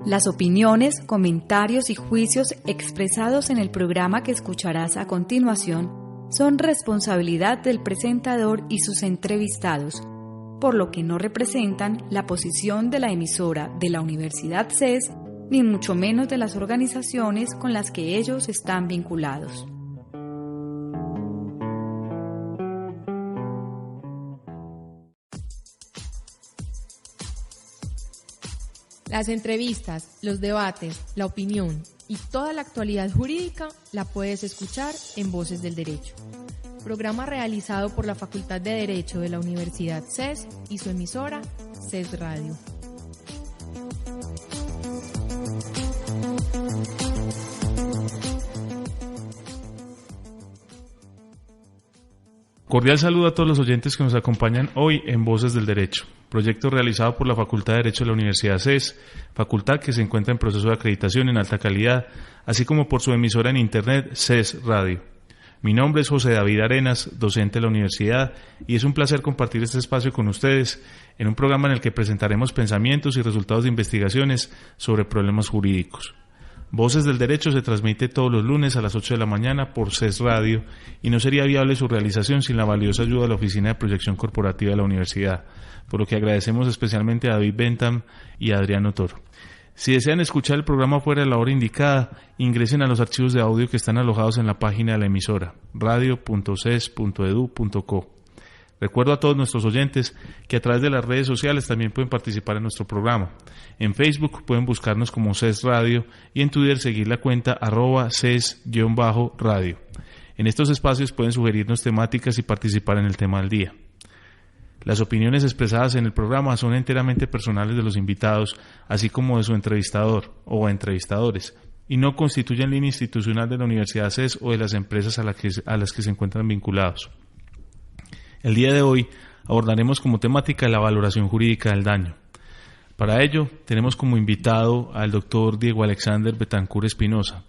Las opiniones, comentarios y juicios expresados en el programa que escucharás a continuación son responsabilidad del presentador y sus entrevistados, por lo que no representan la posición de la emisora de la Universidad CES, ni mucho menos de las organizaciones con las que ellos están vinculados. Las entrevistas, los debates, la opinión y toda la actualidad jurídica la puedes escuchar en Voces del Derecho, programa realizado por la Facultad de Derecho de la Universidad CES y su emisora CES Radio. Cordial saludo a todos los oyentes que nos acompañan hoy en Voces del Derecho, proyecto realizado por la Facultad de Derecho de la Universidad CES, facultad que se encuentra en proceso de acreditación en alta calidad, así como por su emisora en internet CES Radio. Mi nombre es José David Arenas, docente de la universidad, y es un placer compartir este espacio con ustedes en un programa en el que presentaremos pensamientos y resultados de investigaciones sobre problemas jurídicos. Voces del Derecho se transmite todos los lunes a las 8 de la mañana por CES Radio y no sería viable su realización sin la valiosa ayuda de la Oficina de Proyección Corporativa de la Universidad, por lo que agradecemos especialmente a David Bentham y a Adriano Toro. Si desean escuchar el programa fuera de la hora indicada, ingresen a los archivos de audio que están alojados en la página de la emisora, radio.ces.edu.co. Recuerdo a todos nuestros oyentes que a través de las redes sociales también pueden participar en nuestro programa. En Facebook pueden buscarnos como CES Radio y en Twitter seguir la cuenta @CES_radio. En estos espacios pueden sugerirnos temáticas y participar en el tema del día. Las opiniones expresadas en el programa son enteramente personales de los invitados, así como de su entrevistador o entrevistadores, y no constituyen línea institucional de la Universidad CES o de las empresas a las que se encuentran vinculados. El día de hoy abordaremos como temática la valoración jurídica del daño. Para ello, tenemos como invitado al doctor Diego Alexander Betancur Espinosa,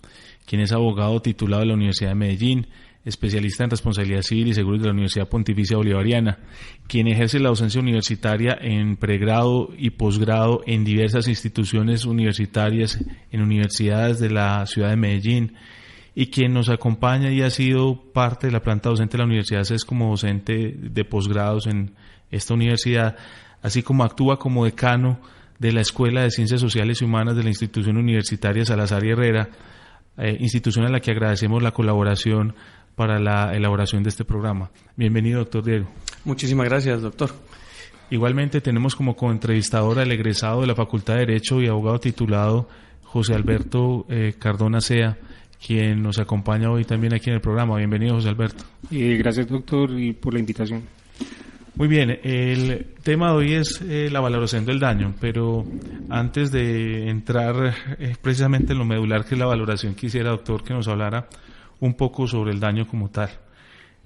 quien es abogado titulado de la Universidad de Medellín, especialista en responsabilidad civil y seguros de la Universidad Pontificia Bolivariana, quien ejerce la docencia universitaria en pregrado y posgrado en diversas instituciones universitarias en universidades de la ciudad de Medellín, y quien nos acompaña y ha sido parte de la planta docente de la Universidad CES como docente de posgrados en esta universidad, así como actúa como decano de la Escuela de Ciencias Sociales y Humanas de la institución universitaria Salazar y Herrera, institución a la que agradecemos la colaboración para la elaboración de este programa. Bienvenido, doctor Diego. Muchísimas gracias, doctor. Igualmente tenemos como coentrevistador al egresado de la Facultad de Derecho y abogado titulado José Alberto Cardona Sea, quien nos acompaña hoy también aquí en el programa. Bienvenido, José Alberto. Gracias, doctor, y por la invitación. Muy bien, el tema de hoy es la valoración del daño, pero antes de entrar precisamente en lo medular que es la valoración, quisiera, doctor, que nos hablara un poco sobre el daño como tal.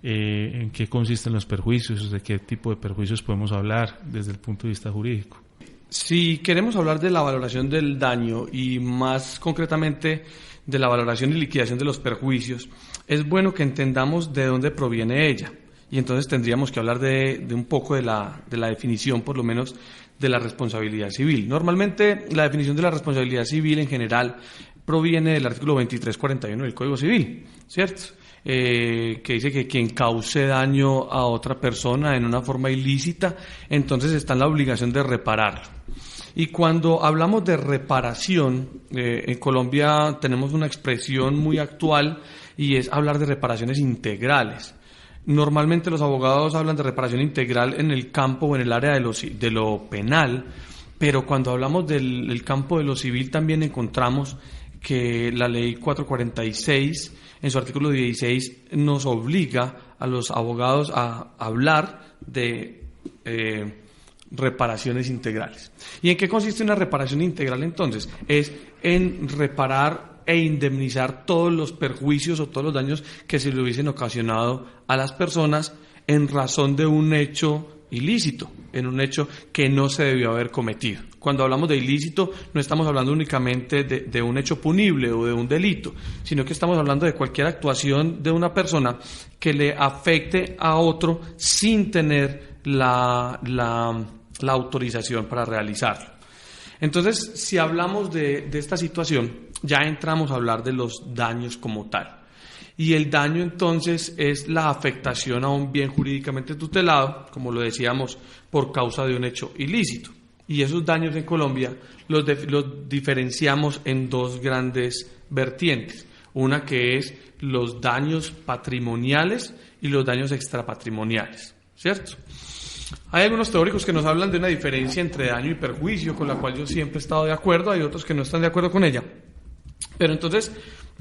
¿En qué consisten los perjuicios? ¿De qué tipo de perjuicios podemos hablar desde el punto de vista jurídico? Si queremos hablar de la valoración del daño y más concretamente de la valoración y liquidación de los perjuicios, es bueno que entendamos de dónde proviene ella. Y entonces tendríamos que hablar de un poco de la definición, por lo menos, de la responsabilidad civil. Normalmente, la definición de la responsabilidad civil en general proviene del artículo 2341 del Código Civil, ¿cierto? Que dice que quien cause daño a otra persona en una forma ilícita, entonces está en la obligación de repararlo. Y cuando hablamos de reparación, en Colombia tenemos una expresión muy actual y es hablar de reparaciones integrales. Normalmente los abogados hablan de reparación integral en el campo o en el área de lo penal, pero cuando hablamos del campo de lo civil también encontramos que la ley 446 en su artículo 16 nos obliga a los abogados a hablar de reparaciones integrales. ¿Y en qué consiste una reparación integral entonces? Es en reparar e indemnizar todos los perjuicios o todos los daños que se le hubiesen ocasionado a las personas en razón de un hecho ilícito, en un hecho que no se debió haber cometido. Cuando hablamos de ilícito no estamos hablando únicamente de un hecho punible o de un delito, sino que estamos hablando de cualquier actuación de una persona que le afecte a otro sin tener la autorización para realizarlo. Entonces, si hablamos de esta situación, ya entramos a hablar de los daños como tal. Y el daño entonces es la afectación a un bien jurídicamente tutelado, como lo decíamos, por causa de un hecho ilícito. Y esos daños en Colombia los diferenciamos en dos grandes vertientes. Una que es los daños patrimoniales y los daños extrapatrimoniales, ¿cierto? Hay algunos teóricos que nos hablan de una diferencia entre daño y perjuicio, con la cual yo siempre he estado de acuerdo, hay otros que no están de acuerdo con ella. Pero entonces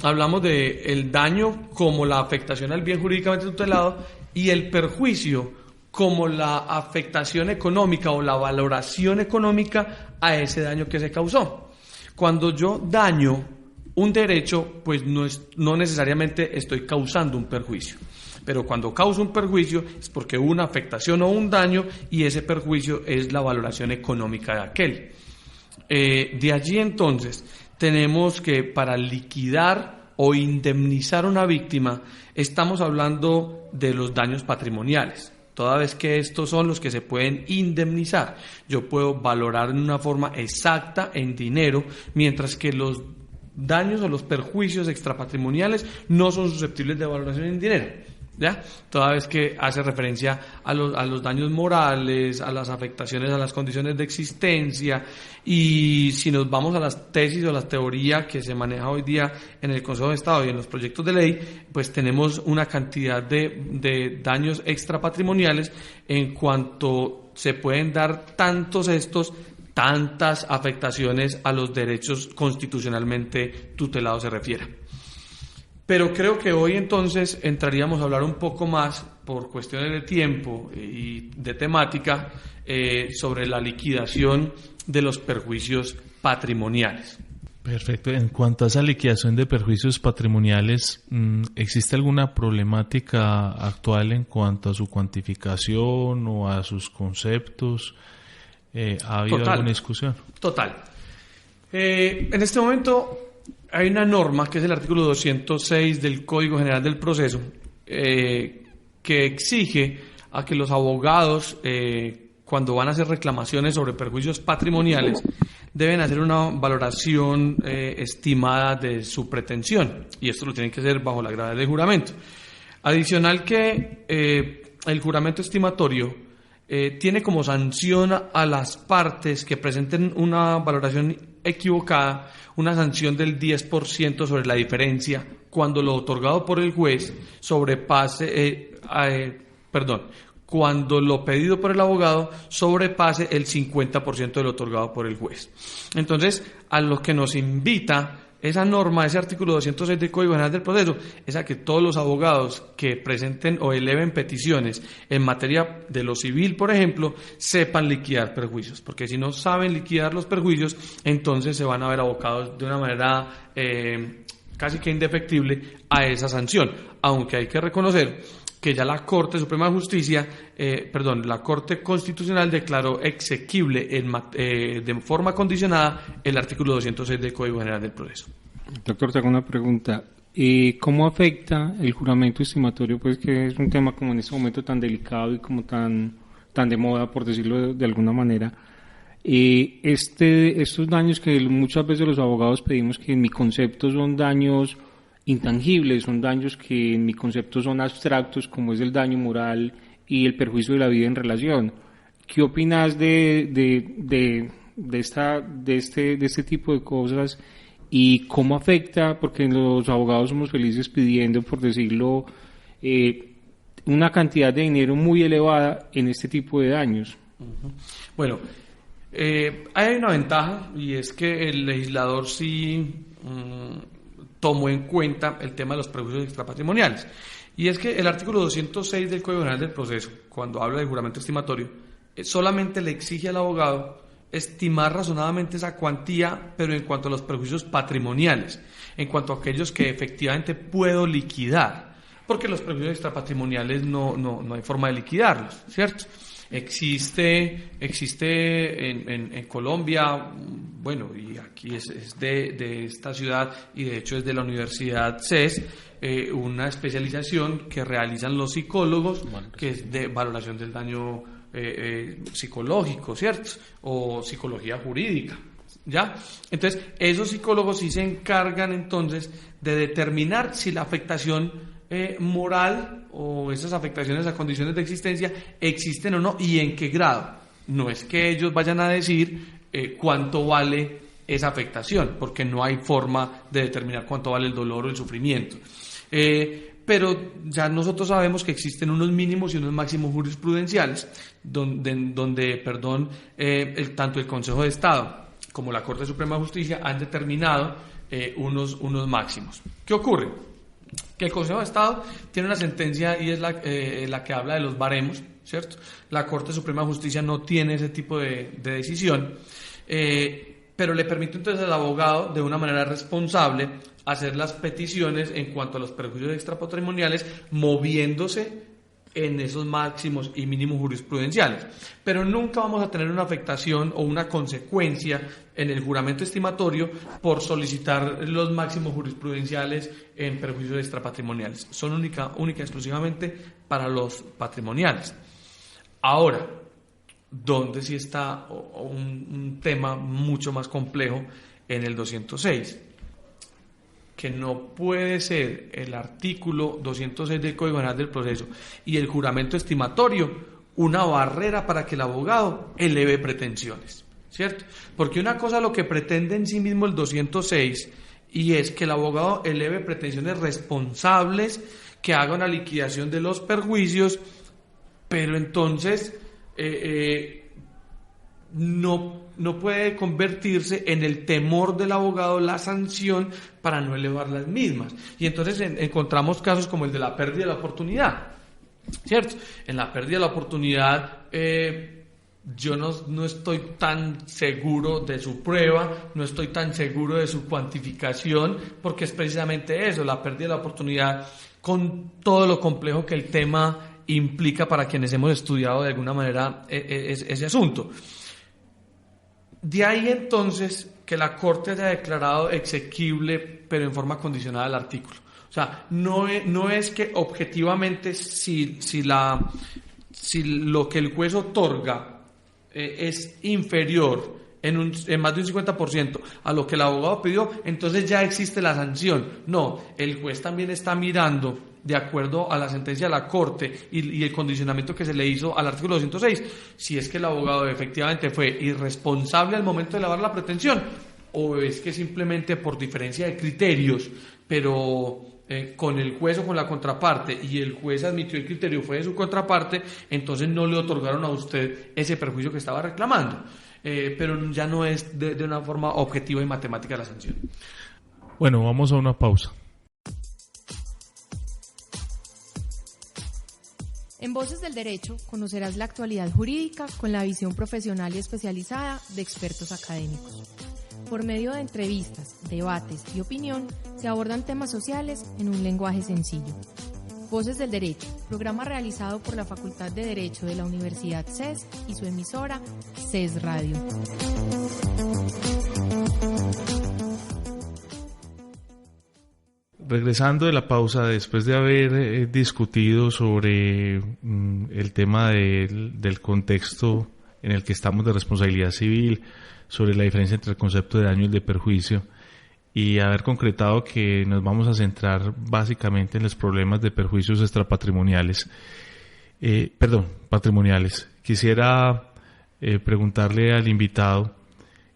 hablamos de el daño como la afectación al bien jurídicamente tutelado y el perjuicio como la afectación económica o la valoración económica a ese daño que se causó. Cuando yo daño un derecho, pues no necesariamente estoy causando un perjuicio. Pero cuando causo un perjuicio es porque hubo una afectación o un daño y ese perjuicio es la valoración económica de aquel. De allí entonces tenemos que para liquidar o indemnizar a una víctima estamos hablando de los daños patrimoniales. Toda vez que estos son los que se pueden indemnizar, yo puedo valorar en una forma exacta en dinero, mientras que los daños o los perjuicios extrapatrimoniales no son susceptibles de valoración en dinero, ¿ya? Toda vez que hace referencia a los daños morales, a las afectaciones a las condiciones de existencia. Y si nos vamos a las tesis o la teoría que se maneja hoy día en el Consejo de Estado y en los proyectos de ley, pues tenemos una cantidad de daños extrapatrimoniales en cuanto se pueden dar tantas afectaciones a los derechos constitucionalmente tutelados se refiere. Pero creo que hoy entonces entraríamos a hablar un poco más, por cuestiones de tiempo y de temática, sobre la liquidación de los perjuicios patrimoniales. Perfecto. En cuanto a esa liquidación de perjuicios patrimoniales, ¿existe alguna problemática actual en cuanto a su cuantificación o a sus conceptos? ¿Ha habido alguna discusión? Total. En este momento hay una norma que es el artículo 206 del Código General del Proceso que exige a que los abogados, cuando van a hacer reclamaciones sobre perjuicios patrimoniales, deben hacer una valoración estimada de su pretensión, y esto lo tienen que hacer bajo la gravedad del juramento. Adicional que el juramento estimatorio tiene como sanción a las partes que presenten una valoración equivocada, una sanción del 10% sobre la diferencia cuando lo otorgado por el juez cuando lo pedido por el abogado sobrepase el 50% de lo otorgado por el juez. Entonces, a lo que nos invita esa norma, ese artículo 206 del Código General del Proceso, es a que todos los abogados que presenten o eleven peticiones en materia de lo civil, por ejemplo, sepan liquidar perjuicios, porque si no saben liquidar los perjuicios, entonces se van a ver abocados de una manera casi que indefectible a esa sanción, aunque hay que reconocer que ya la Corte Suprema de Justicia, la Corte Constitucional declaró exequible de forma condicionada el artículo 206 del Código General del Proceso. Doctor, te hago una pregunta. ¿Cómo afecta el juramento estimatorio, pues que es un tema como en este momento tan delicado y como tan de moda, por decirlo de alguna manera? Estos daños que muchas veces los abogados pedimos, que en mi concepto son daños intangibles, son daños que en mi concepto son abstractos, como es el daño moral y el perjuicio de la vida en relación. ¿Qué opinas de este tipo de cosas y cómo afecta? Porque los abogados somos felices pidiendo, por decirlo, una cantidad de dinero muy elevada en este tipo de daños. Bueno, hay una ventaja, y es que el legislador sí tomó en cuenta el tema de los perjuicios extrapatrimoniales. Y es que el artículo 206 del Código General del Proceso, cuando habla del juramento estimatorio, solamente le exige al abogado estimar razonablemente esa cuantía, pero en cuanto a los perjuicios patrimoniales, en cuanto a aquellos que efectivamente puedo liquidar, porque los perjuicios extrapatrimoniales no hay forma de liquidarlos, ¿cierto? Existe en Colombia, bueno, y aquí es de esta ciudad, y de hecho es de la Universidad CES, una especialización que realizan los psicólogos, que es de valoración del daño psicológico, ¿cierto? O psicología jurídica, ¿Ya? Entonces, esos psicólogos sí se encargan entonces de determinar si la afectación moral o esas afectaciones a condiciones de existencia existen o no y en qué grado. No es que ellos vayan a decir cuánto vale esa afectación, porque no hay forma de determinar cuánto vale el dolor o el sufrimiento. Pero ya nosotros sabemos que existen unos mínimos y unos máximos jurisprudenciales, donde tanto el Consejo de Estado como la Corte Suprema de Justicia han determinado unos máximos. ¿Qué ocurre? Que el Consejo de Estado tiene una sentencia y es la que habla de los baremos, ¿cierto? La Corte Suprema de Justicia no tiene ese tipo de decisión, pero le permite entonces al abogado de una manera responsable hacer las peticiones en cuanto a los perjuicios extrapatrimoniales, moviéndose en esos máximos y mínimos jurisprudenciales. Pero nunca vamos a tener una afectación o una consecuencia en el juramento estimatorio por solicitar los máximos jurisprudenciales en perjuicios extrapatrimoniales. Son única exclusivamente para los patrimoniales. Ahora, ¿dónde sí está un tema mucho más complejo en el 206? Que no puede ser el artículo 206 del Código Penal del Proceso y el juramento estimatorio una barrera para que el abogado eleve pretensiones, ¿cierto? Porque una cosa lo que pretende en sí mismo el 206 y es que el abogado eleve pretensiones responsables, que haga una liquidación de los perjuicios, pero entonces no puede convertirse en el temor del abogado la sanción para no elevar las mismas. Y entonces encontramos casos como el de la pérdida de la oportunidad, ¿cierto? En la pérdida de la oportunidad yo no estoy tan seguro de su prueba, no estoy tan seguro de su cuantificación, porque es precisamente eso, la pérdida de la oportunidad, con todo lo complejo que el tema implica para quienes hemos estudiado de alguna manera ese asunto. De ahí entonces que la Corte haya declarado exequible, pero en forma condicionada al artículo. O sea, no es que objetivamente si lo que el juez otorga es inferior en más de un 50% a lo que el abogado pidió, entonces ya existe la sanción. No, el juez también está mirando, de acuerdo a la sentencia de la Corte y el condicionamiento que se le hizo al artículo 206, si es que el abogado efectivamente fue irresponsable al momento de elevar la pretensión, o es que simplemente por diferencia de criterios, pero con el juez o con la contraparte, y el juez admitió el criterio fue de su contraparte, entonces no le otorgaron a usted ese perjuicio que estaba reclamando. Pero ya no es de una forma objetiva y matemática la sanción. Bueno, vamos a una pausa. En Voces del Derecho conocerás la actualidad jurídica con la visión profesional y especializada de expertos académicos. Por medio de entrevistas, debates y opinión se abordan temas sociales en un lenguaje sencillo. Voces del Derecho, programa realizado por la Facultad de Derecho de la Universidad CES y su emisora CES Radio. Regresando de la pausa, después de haber discutido sobre el tema del contexto en el que estamos de responsabilidad civil, sobre la diferencia entre el concepto de daño y el de perjuicio, y haber concretado que nos vamos a centrar básicamente en los problemas de perjuicios extrapatrimoniales, patrimoniales. Quisiera preguntarle al invitado,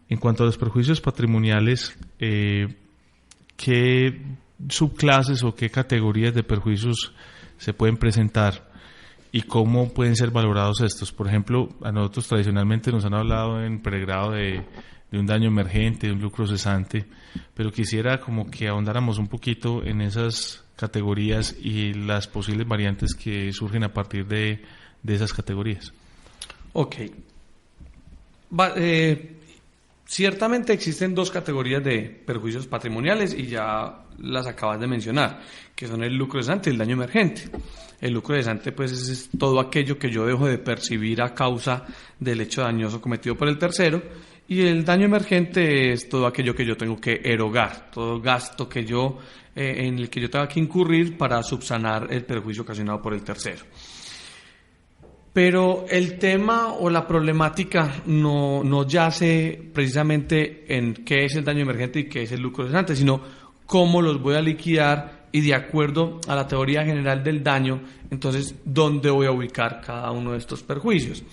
en cuanto a los perjuicios patrimoniales, ¿qué subclases o qué categorías de perjuicios se pueden presentar y cómo pueden ser valorados estos? Por ejemplo, a nosotros tradicionalmente nos han hablado en pregrado de un daño emergente, de un lucro cesante, pero quisiera como que ahondáramos un poquito en esas categorías y las posibles variantes que surgen a partir de esas categorías. Ok. Ciertamente existen dos categorías de perjuicios patrimoniales y ya las acabas de mencionar, que son el lucro cesante y el daño emergente. El lucro cesante pues es todo aquello que yo dejo de percibir a causa del hecho dañoso cometido por el tercero, y el daño emergente es todo aquello que yo tengo que erogar, todo gasto que yo en el que yo tenga que incurrir para subsanar el perjuicio ocasionado por el tercero. Pero el tema o la problemática no yace precisamente en qué es el daño emergente y qué es el lucro cesante, sino cómo los voy a liquidar y de acuerdo a la teoría general del daño, entonces, ¿dónde voy a ubicar cada uno de estos perjuicios?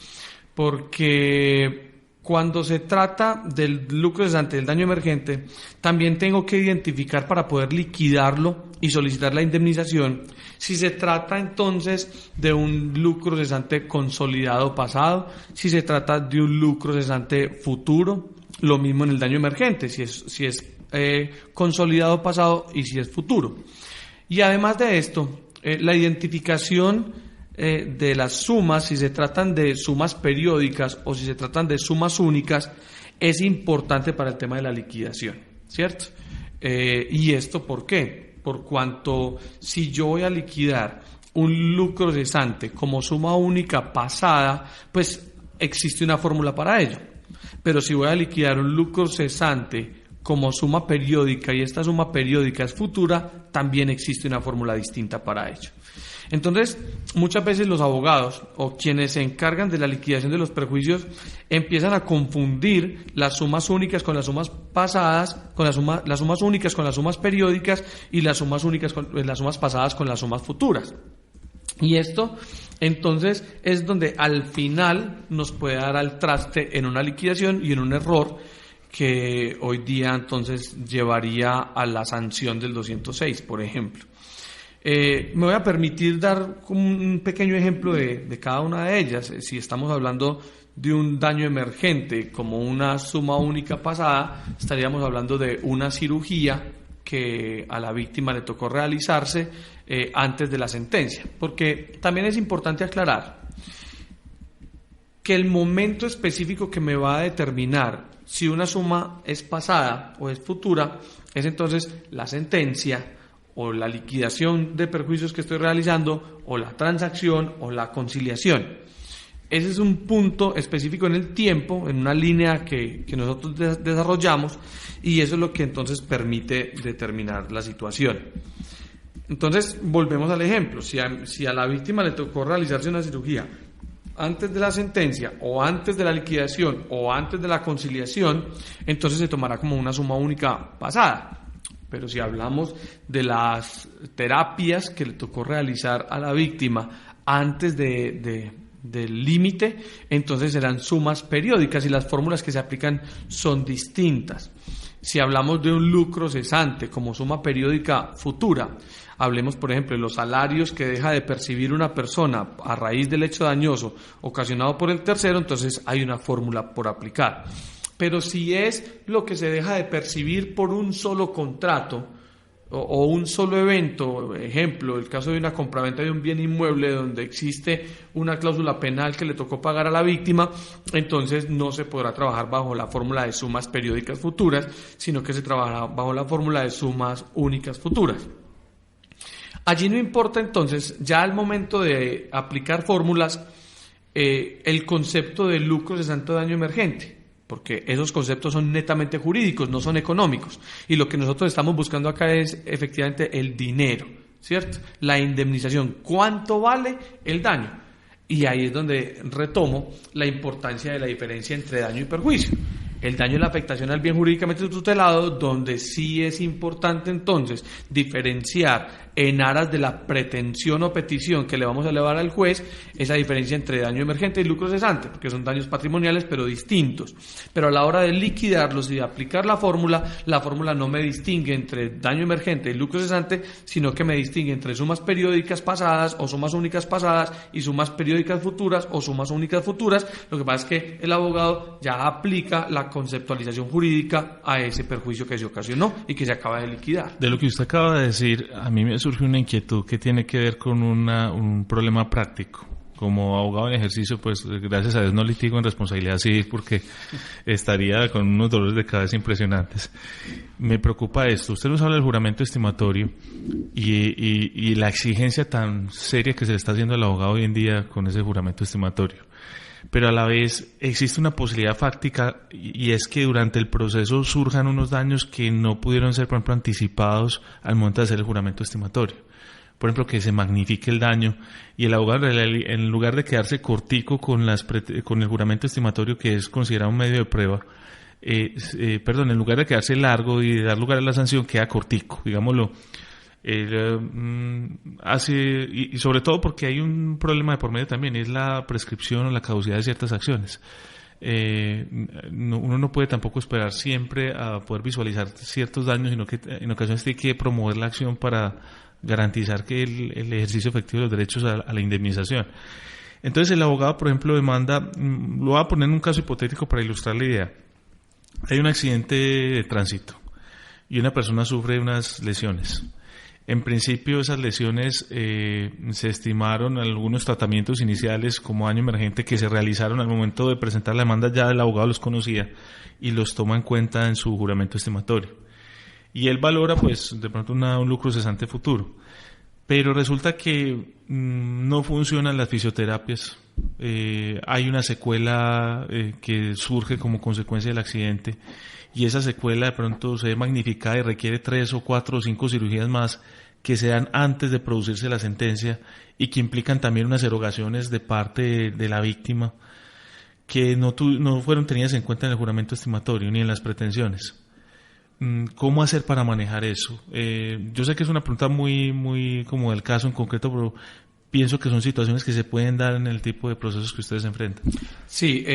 Porque cuando se trata del lucro cesante, del daño emergente, también tengo que identificar para poder liquidarlo y solicitar la indemnización si se trata entonces de un lucro cesante consolidado pasado, si se trata de un lucro cesante futuro, lo mismo en el daño emergente, si es consolidado pasado y si es futuro. Y además de esto, la identificación de las sumas, si se tratan de sumas periódicas o si se tratan de sumas únicas, es importante para el tema de la liquidación, ¿cierto? ¿Y esto por qué? Por cuanto si yo voy a liquidar un lucro cesante como suma única pasada, pues existe una fórmula para ello. Pero si voy a liquidar un lucro cesante como suma periódica y esta suma periódica es futura, también existe una fórmula distinta para ello. Entonces, muchas veces los abogados o quienes se encargan de la liquidación de los perjuicios empiezan a confundir las sumas únicas con las sumas pasadas, las sumas únicas con las sumas periódicas y las sumas únicas con las sumas pasadas con las sumas futuras. Y esto, entonces, es donde al final nos puede dar al traste en una liquidación y en un error que hoy día entonces llevaría a la sanción del 206, por ejemplo. Me voy a permitir dar un pequeño ejemplo de cada una de ellas. Si estamos hablando de un daño emergente como una suma única pasada, estaríamos hablando de una cirugía que a la víctima le tocó realizarse antes de la sentencia, porque también es importante aclarar que el momento específico que me va a determinar si una suma es pasada o es futura es entonces la sentencia o la liquidación de perjuicios que estoy realizando, o la transacción, o la conciliación. Ese es un punto específico en el tiempo, en una línea que nosotros desarrollamos, y eso es lo que entonces permite determinar la situación. Entonces, volvemos al ejemplo. Si a la víctima le tocó realizarse una cirugía antes de la sentencia, o antes de la liquidación, o antes de la conciliación, entonces se tomará como una suma única pasada. Pero si hablamos de las terapias que le tocó realizar a la víctima antes del límite, entonces serán sumas periódicas y las fórmulas que se aplican son distintas. Si hablamos de un lucro cesante como suma periódica futura, hablemos por ejemplo de los salarios que deja de percibir una persona a raíz del hecho dañoso ocasionado por el tercero, entonces hay una fórmula por aplicar. Pero si es lo que se deja de percibir por un solo contrato o un solo evento, ejemplo, el caso de una compraventa de un bien inmueble donde existe una cláusula penal que le tocó pagar a la víctima, entonces no se podrá trabajar bajo la fórmula de sumas periódicas futuras, sino que se trabajará bajo la fórmula de sumas únicas futuras. Allí no importa entonces, ya al momento de aplicar fórmulas, el concepto de lucro cesante o daño emergente, porque esos conceptos son netamente jurídicos, no son económicos. Y lo que nosotros estamos buscando acá es efectivamente el dinero, ¿cierto? La indemnización. ¿Cuánto vale el daño? Y ahí es donde retomo la importancia de la diferencia entre daño y perjuicio. El daño es la afectación al bien jurídicamente tutelado, donde sí es importante entonces diferenciar en aras de la pretensión o petición que le vamos a elevar al juez, esa diferencia entre daño emergente y lucro cesante, porque son daños patrimoniales pero distintos. Pero a la hora de liquidarlos y de aplicar la fórmula no me distingue entre daño emergente y lucro cesante, sino que me distingue entre sumas periódicas pasadas o sumas únicas pasadas y sumas periódicas futuras o sumas únicas futuras. Lo que pasa es que el abogado ya aplica la conceptualización jurídica a ese perjuicio que se ocasionó y que se acaba de liquidar. De lo que usted acaba de decir, a mí me surge una inquietud que tiene que ver con un problema práctico. Como abogado en ejercicio, pues gracias a Dios no litigo en responsabilidad civil porque estaría con unos dolores de cabeza impresionantes. Me preocupa esto. Usted nos habla del juramento estimatorio y la exigencia tan seria que se le está haciendo al abogado hoy en día con ese juramento estimatorio. Pero a la vez existe una posibilidad fáctica y es que durante el proceso surjan unos daños que no pudieron ser, por ejemplo, anticipados al momento de hacer el juramento estimatorio. por ejemplo, que se magnifique el daño, y el abogado, en lugar de quedarse cortico con el juramento estimatorio, que es considerado un medio de prueba, en lugar de quedarse largo y dar lugar a la sanción, queda cortico, digámoslo. Y sobre todo porque hay un problema de por medio también, es la prescripción o la caducidad de ciertas acciones. Uno no puede tampoco esperar siempre a poder visualizar ciertos daños, sino que en ocasiones tiene que promover la acción para garantizar que el ejercicio efectivo de los derechos a la indemnización. Entonces el abogado, por ejemplo, demanda, lo voy a poner en un caso hipotético para ilustrar la idea. Hay un accidente de tránsito y una persona sufre unas lesiones. En principio esas lesiones se estimaron algunos tratamientos iniciales como daño emergente que se realizaron al momento de presentar la demanda, ya el abogado los conocía y los toma en cuenta en su juramento estimatorio. Y él valora pues de pronto un lucro cesante futuro. Pero resulta que no funcionan las fisioterapias. Hay una secuela que surge como consecuencia del accidente y esa secuela de pronto se ve magnificada y requiere 3 o 4 o 5 cirugías más que se dan antes de producirse la sentencia y que implican también unas erogaciones de parte de la víctima que no fueron tenidas en cuenta en el juramento estimatorio ni en las pretensiones. ¿Cómo hacer para manejar eso? Yo sé que es una pregunta muy como del caso en concreto, pero pienso que son situaciones que se pueden dar en el tipo de procesos que ustedes enfrentan. Sí,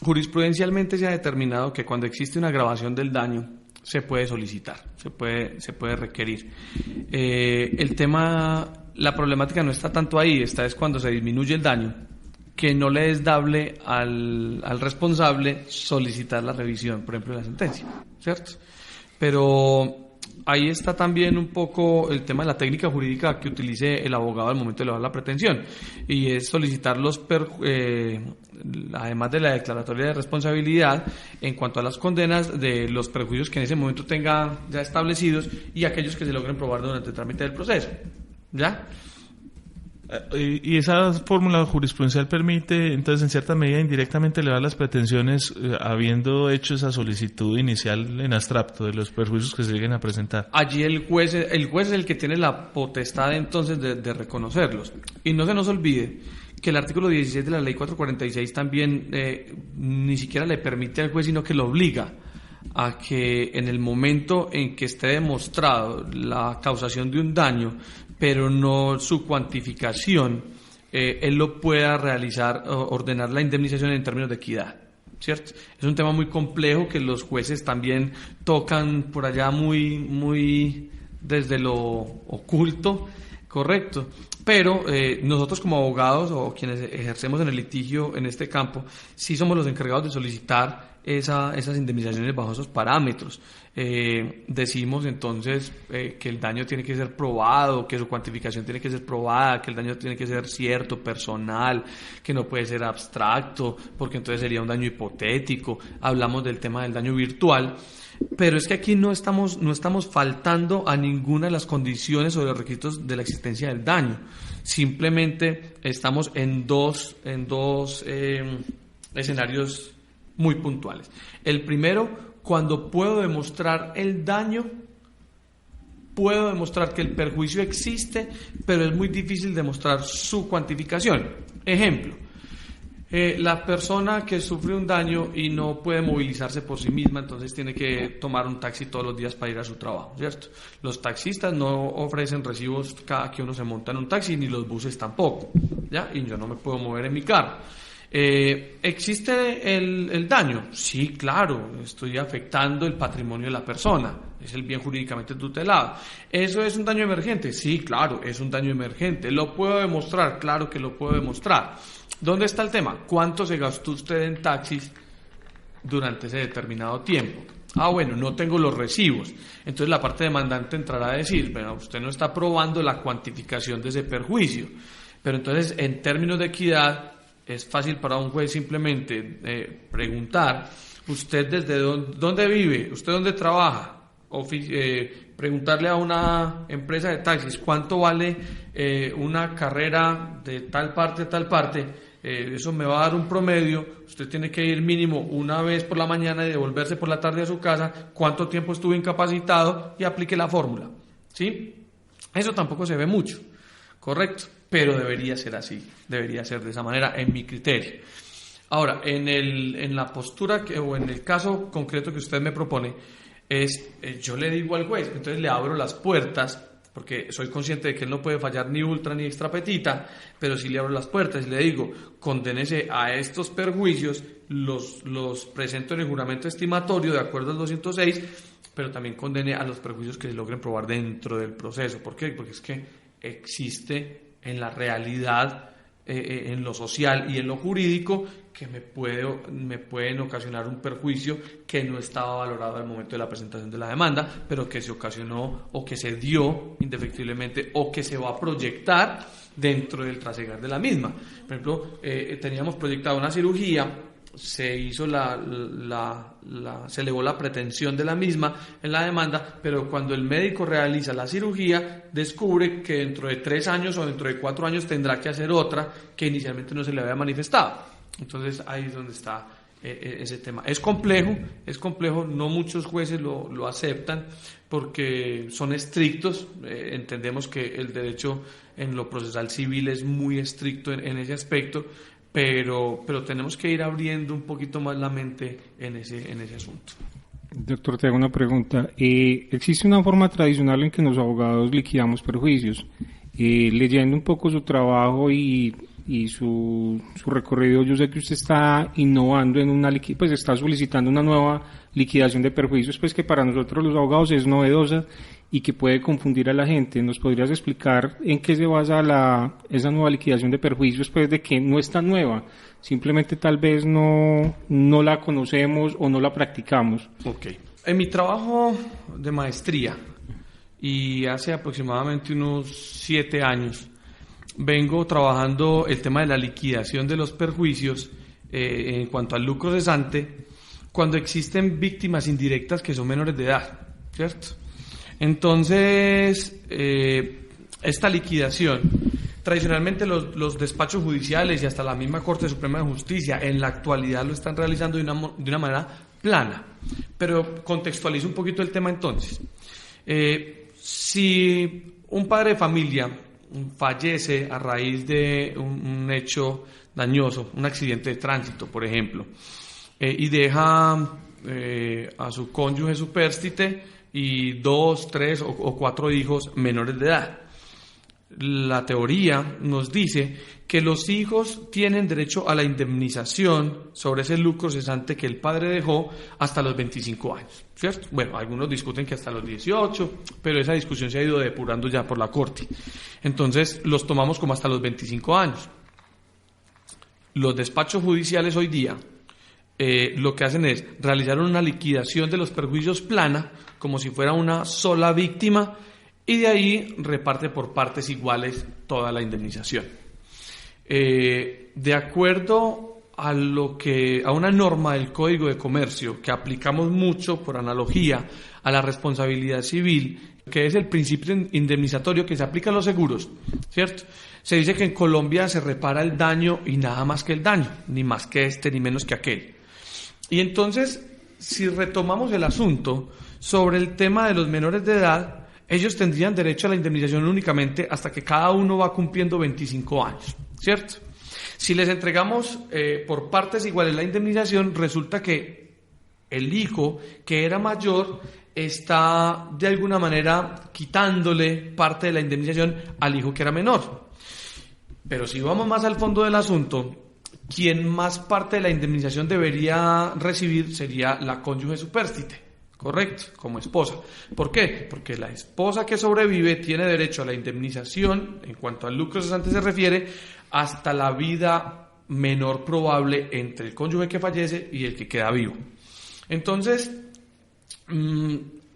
jurisprudencialmente se ha determinado que cuando existe una agravación del daño se puede solicitar, se puede requerir. La problemática no está tanto ahí, es cuando se disminuye el daño, que no le es dable al responsable solicitar la revisión, por ejemplo, de la sentencia, ¿cierto? Pero ahí está también un poco el tema de la técnica jurídica que utilice el abogado al momento de elevar la pretensión, y es solicitar además de la declaratoria de responsabilidad en cuanto a las condenas de los perjuicios que en ese momento tenga ya establecidos y aquellos que se logren probar durante el trámite del proceso, ¿ya? Y esa fórmula jurisprudencial permite, entonces, en cierta medida, indirectamente elevar las pretensiones, habiendo hecho esa solicitud inicial en abstracto de los perjuicios que se lleguen a presentar. Allí el juez es el que tiene la potestad, entonces, de reconocerlos. Y no se nos olvide que el artículo 16 de la Ley 446 también ni siquiera le permite al juez, sino que lo obliga a que en el momento en que esté demostrado la causación de un daño, pero no su cuantificación, él lo pueda realizar, ordenar la indemnización en términos de equidad, ¿cierto? Es un tema muy complejo que los jueces también tocan por allá muy desde lo oculto, correcto, pero nosotros como abogados o quienes ejercemos en el litigio en este campo, sí somos los encargados de solicitar esas indemnizaciones bajo esos parámetros. Decimos entonces que el daño tiene que ser probado, que su cuantificación tiene que ser probada, que el daño tiene que ser cierto, personal, que no puede ser abstracto, porque entonces sería un daño hipotético. Hablamos del tema del daño virtual, pero es que aquí no estamos faltando a ninguna de las condiciones o de los requisitos de la existencia del daño. Simplemente estamos en dos escenarios muy puntuales. El primero, cuando puedo demostrar el daño, puedo demostrar que el perjuicio existe, pero es muy difícil demostrar su cuantificación. Ejemplo, la persona que sufre un daño y no puede movilizarse por sí misma, entonces tiene que tomar un taxi todos los días para ir a su trabajo, ¿cierto? Los taxistas no ofrecen recibos cada que uno se monta en un taxi, ni los buses tampoco, ¿ya? Y yo no me puedo mover en mi carro. ¿Existe el daño? Sí, claro, estoy afectando el patrimonio de la persona, es el bien jurídicamente tutelado. ¿Eso es un daño emergente? Sí, claro, es un daño emergente. ¿Lo puedo demostrar? Claro que lo puedo demostrar. ¿Dónde está el tema? ¿Cuánto se gastó usted en taxis durante ese determinado tiempo? Bueno, no tengo los recibos. Entonces la parte demandante entrará a decir, bueno, usted no está probando la cuantificación de ese perjuicio. Pero entonces, en términos de equidad, es fácil para un juez simplemente preguntar, ¿usted desde dónde vive? ¿Usted dónde trabaja? Preguntarle a una empresa de taxis, ¿cuánto vale una carrera de tal parte a tal parte? Eso me va a dar un promedio. Usted tiene que ir mínimo una vez por la mañana y devolverse por la tarde a su casa. ¿Cuánto tiempo estuvo incapacitado? Y aplique la fórmula, ¿sí? Eso tampoco se ve mucho, correcto, pero debería ser así, debería ser de esa manera en mi criterio. Ahora, en la postura o en el caso concreto que usted me propone, yo le digo al juez, entonces le abro las puertas, porque soy consciente de que él no puede fallar ni ultra ni extra petita, pero sí le abro las puertas y le digo, condénese a estos perjuicios, los presento en el juramento estimatorio de acuerdo al 206, pero también condene a los perjuicios que se logren probar dentro del proceso. ¿Por qué? Porque es que existe en la realidad, en lo social y en lo jurídico, que me pueden ocasionar un perjuicio que no estaba valorado al momento de la presentación de la demanda, pero que se ocasionó o que se dio indefectiblemente o que se va a proyectar dentro del trasegar de la misma. Por ejemplo, teníamos proyectada una cirugía, se hizo se elevó la pretensión de la misma en la demanda, pero cuando el médico realiza la cirugía descubre que dentro de 3 años o dentro de 4 años tendrá que hacer otra que inicialmente no se le había manifestado. Entonces ahí es donde está ese tema. Es complejo, no muchos jueces lo aceptan porque son estrictos. Entendemos que el derecho en lo procesal civil es muy estricto en ese aspecto, pero tenemos que ir abriendo un poquito más la mente en ese asunto. Doctor, te hago una pregunta. ¿Existe una forma tradicional en que los abogados liquidamos perjuicios? Leyendo un poco su trabajo y su recorrido, yo sé que usted está innovando en pues está solicitando una nueva liquidación de perjuicios, pues que para nosotros los abogados es novedosa y que puede confundir a la gente. ¿Nos podrías explicar en qué se basa esa nueva liquidación de perjuicios, pues de que no es tan nueva, simplemente tal vez no la conocemos o no la practicamos? Ok. En mi trabajo de maestría, y hace aproximadamente unos 7 años, vengo trabajando el tema de la liquidación de los perjuicios en cuanto al lucro cesante cuando existen víctimas indirectas que son menores de edad, ¿cierto? Entonces, esta liquidación, tradicionalmente los despachos judiciales y hasta la misma Corte Suprema de Justicia en la actualidad lo están realizando de una manera plana, pero contextualizo un poquito el tema entonces. Si un padre de familia fallece a raíz de un hecho dañoso, un accidente de tránsito, por ejemplo, y deja a su cónyuge supérstite y 2, 3 o 4 hijos menores de edad. La teoría nos dice que los hijos tienen derecho a la indemnización sobre ese lucro cesante que el padre dejó hasta los 25 años, ¿cierto? Bueno, algunos discuten que hasta los 18, pero esa discusión se ha ido depurando ya por la Corte. Entonces, los tomamos como hasta los 25 años. Los despachos judiciales hoy día lo que hacen es realizar una liquidación de los perjuicios plana, como si fuera una sola víctima, y de ahí reparte por partes iguales toda la indemnización. De acuerdo a una norma del Código de Comercio que aplicamos mucho por analogía a la responsabilidad civil, que es el principio indemnizatorio que se aplica a los seguros, ¿cierto? Se dice que en Colombia se repara el daño y nada más que el daño, ni más que este ni menos que aquel. Y entonces, si retomamos el asunto sobre el tema de los menores de edad, ellos tendrían derecho a la indemnización únicamente hasta que cada uno va cumpliendo 25 años, ¿cierto? Si les entregamos por partes iguales la indemnización, resulta que el hijo que era mayor está de alguna manera quitándole parte de la indemnización al hijo que era menor. Pero si vamos más al fondo del asunto, quien más parte de la indemnización debería recibir sería la cónyuge supérstite. Correcto, como esposa. ¿Por qué? Porque la esposa que sobrevive tiene derecho a la indemnización, en cuanto al lucro cesante se refiere, hasta la vida menor probable entre el cónyuge que fallece y el que queda vivo. Entonces,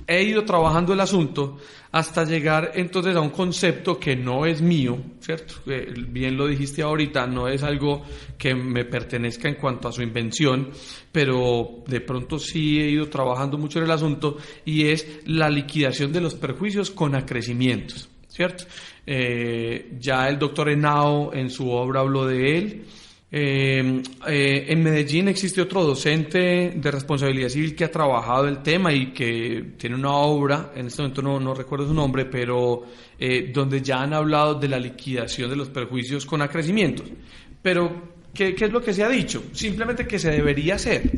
he ido trabajando el asunto hasta llegar entonces a un concepto que no es mío, ¿cierto? Bien lo dijiste ahorita, no es algo que me pertenezca en cuanto a su invención, pero de pronto sí he ido trabajando mucho en el asunto, y es la liquidación de los perjuicios con acrecimientos, ¿cierto? Ya el doctor Henao en su obra habló de él. En Medellín existe otro docente de responsabilidad civil que ha trabajado el tema y que tiene una obra, en este momento no recuerdo su nombre, pero donde ya han hablado de la liquidación de los perjuicios con acrecimientos. Pero, ¿qué es lo que se ha dicho? Simplemente que se debería hacer,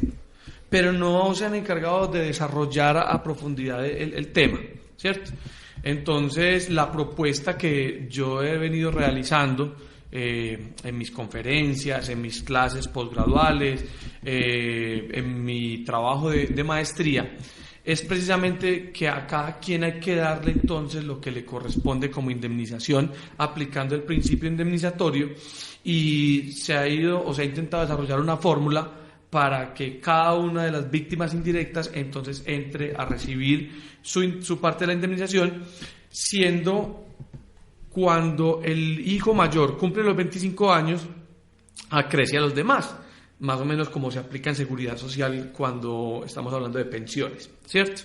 pero no se han encargado de desarrollar a profundidad el tema, ¿cierto? Entonces, la propuesta que yo he venido realizando en mis conferencias, en mis clases posgraduales, en mi trabajo de maestría, es precisamente que a cada quien hay que darle entonces lo que le corresponde como indemnización, aplicando el principio indemnizatorio, y se ha intentado desarrollar una fórmula para que cada una de las víctimas indirectas entonces entre a recibir su parte de la indemnización, siendo cuando el hijo mayor cumple los 25 años, acrece a los demás, más o menos como se aplica en seguridad social cuando estamos hablando de pensiones, ¿cierto?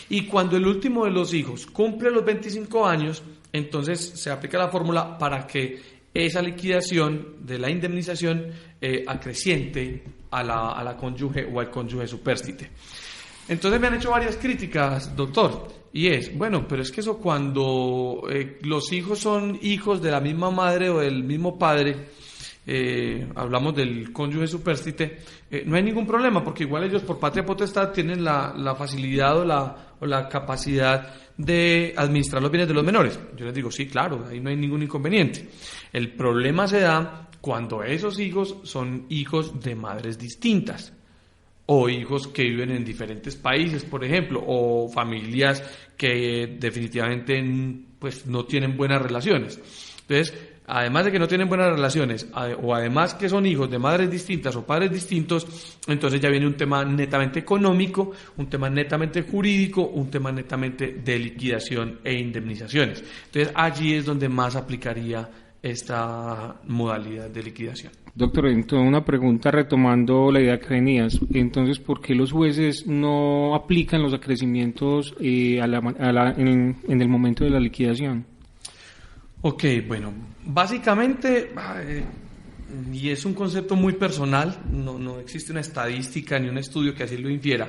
Y cuando el último de los hijos cumple los 25 años, entonces se aplica la fórmula para que esa liquidación de la indemnización acreciente a la cónyuge o al cónyuge supérstite. Entonces me han hecho varias críticas, doctor, y es, bueno, pero es que eso cuando los hijos son hijos de la misma madre o del mismo padre, hablamos del cónyuge supérstite, no hay ningún problema, porque igual ellos por patria potestad tienen la facilidad o la capacidad de administrar los bienes de los menores. Yo les digo, sí, claro, ahí no hay ningún inconveniente. El problema se da cuando esos hijos son hijos de madres distintas, o hijos que viven en diferentes países, por ejemplo, o familias que definitivamente pues no tienen buenas relaciones. Entonces, además de que no tienen buenas relaciones, o además que son hijos de madres distintas o padres distintos, entonces ya viene un tema netamente económico, un tema netamente jurídico, un tema netamente de liquidación e indemnizaciones. Entonces, allí es donde más aplicaría esta modalidad de liquidación. Doctor, entonces una pregunta retomando la idea que venías. Entonces, ¿por qué los jueces no aplican los acrecimientos en el momento de la liquidación? Ok, bueno, básicamente, y es un concepto muy personal, no existe una estadística ni un estudio que así lo infiera,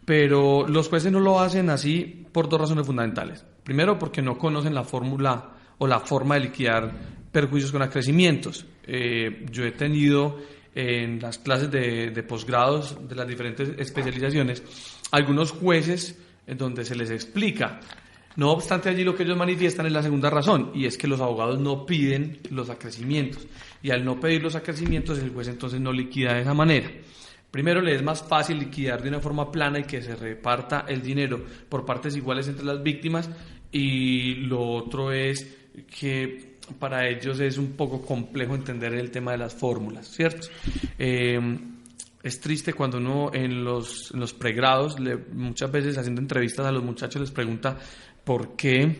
pero los jueces no lo hacen así por dos razones fundamentales. Primero, porque no conocen la fórmula o la forma de liquidar perjuicios con acrecimientos. Yo he tenido en las clases de posgrados de las diferentes especializaciones algunos jueces en donde se les explica. No obstante, allí lo que ellos manifiestan es la segunda razón, y es que los abogados no piden los acrecimientos, y al no pedir los acrecimientos el juez entonces no liquida de esa manera. Primero, le es más fácil liquidar de una forma plana y que se reparta el dinero por partes iguales entre las víctimas, y lo otro es que para ellos es un poco complejo entender el tema de las fórmulas, ¿cierto? Es triste cuando uno en los pregrados, muchas veces haciendo entrevistas a los muchachos, les pregunta ¿por qué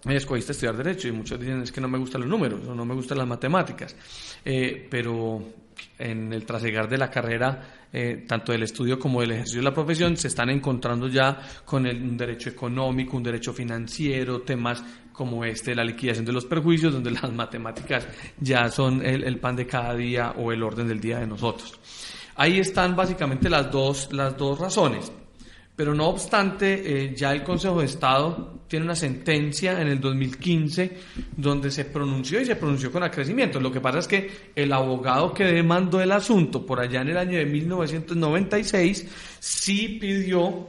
escogiste estudiar Derecho? Y muchos dicen, es que no me gustan los números, o no me gustan las matemáticas. Pero en el trasegar de la carrera, tanto del estudio como del ejercicio de la profesión, se están encontrando ya con un derecho económico, un derecho financiero, temas como la liquidación de los perjuicios, donde las matemáticas ya son el pan de cada día o el orden del día de nosotros. Ahí están básicamente las dos razones. Pero no obstante, ya el Consejo de Estado tiene una sentencia en el 2015 donde se pronunció con acrecimiento. Lo que pasa es que el abogado que demandó el asunto por allá en el año de 1996 sí pidió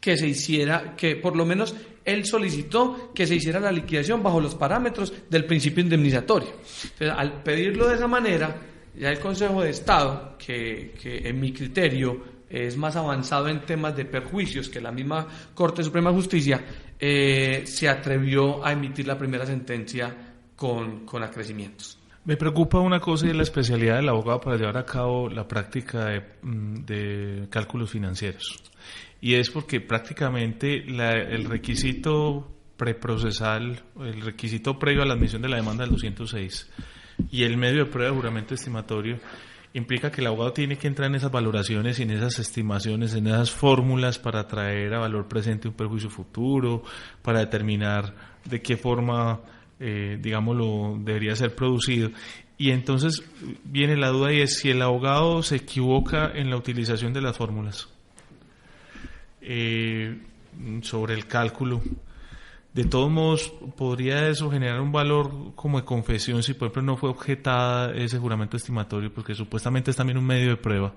que se hiciera, que por lo menos él solicitó que se hiciera la liquidación bajo los parámetros del principio indemnizatorio. Entonces, al pedirlo de esa manera, ya el Consejo de Estado, que en mi criterio es más avanzado en temas de perjuicios que la misma Corte Suprema de Justicia, se atrevió a emitir la primera sentencia con acrecimientos. Me preocupa una cosa, y es la especialidad del abogado para llevar a cabo la práctica de cálculos financieros. Y es porque prácticamente el requisito preprocesal, el requisito previo a la admisión de la demanda del 206 y el medio de prueba de juramento estimatorio implica que el abogado tiene que entrar en esas valoraciones y en esas estimaciones, en esas fórmulas para traer a valor presente un perjuicio futuro, para determinar de qué forma, digámoslo, debería ser producido. Y entonces viene la duda y es si el abogado se equivoca en la utilización de las fórmulas sobre el cálculo. De todos modos, ¿podría eso generar un valor como de confesión si, por ejemplo, no fue objetada ese juramento estimatorio? Porque supuestamente es también un medio de prueba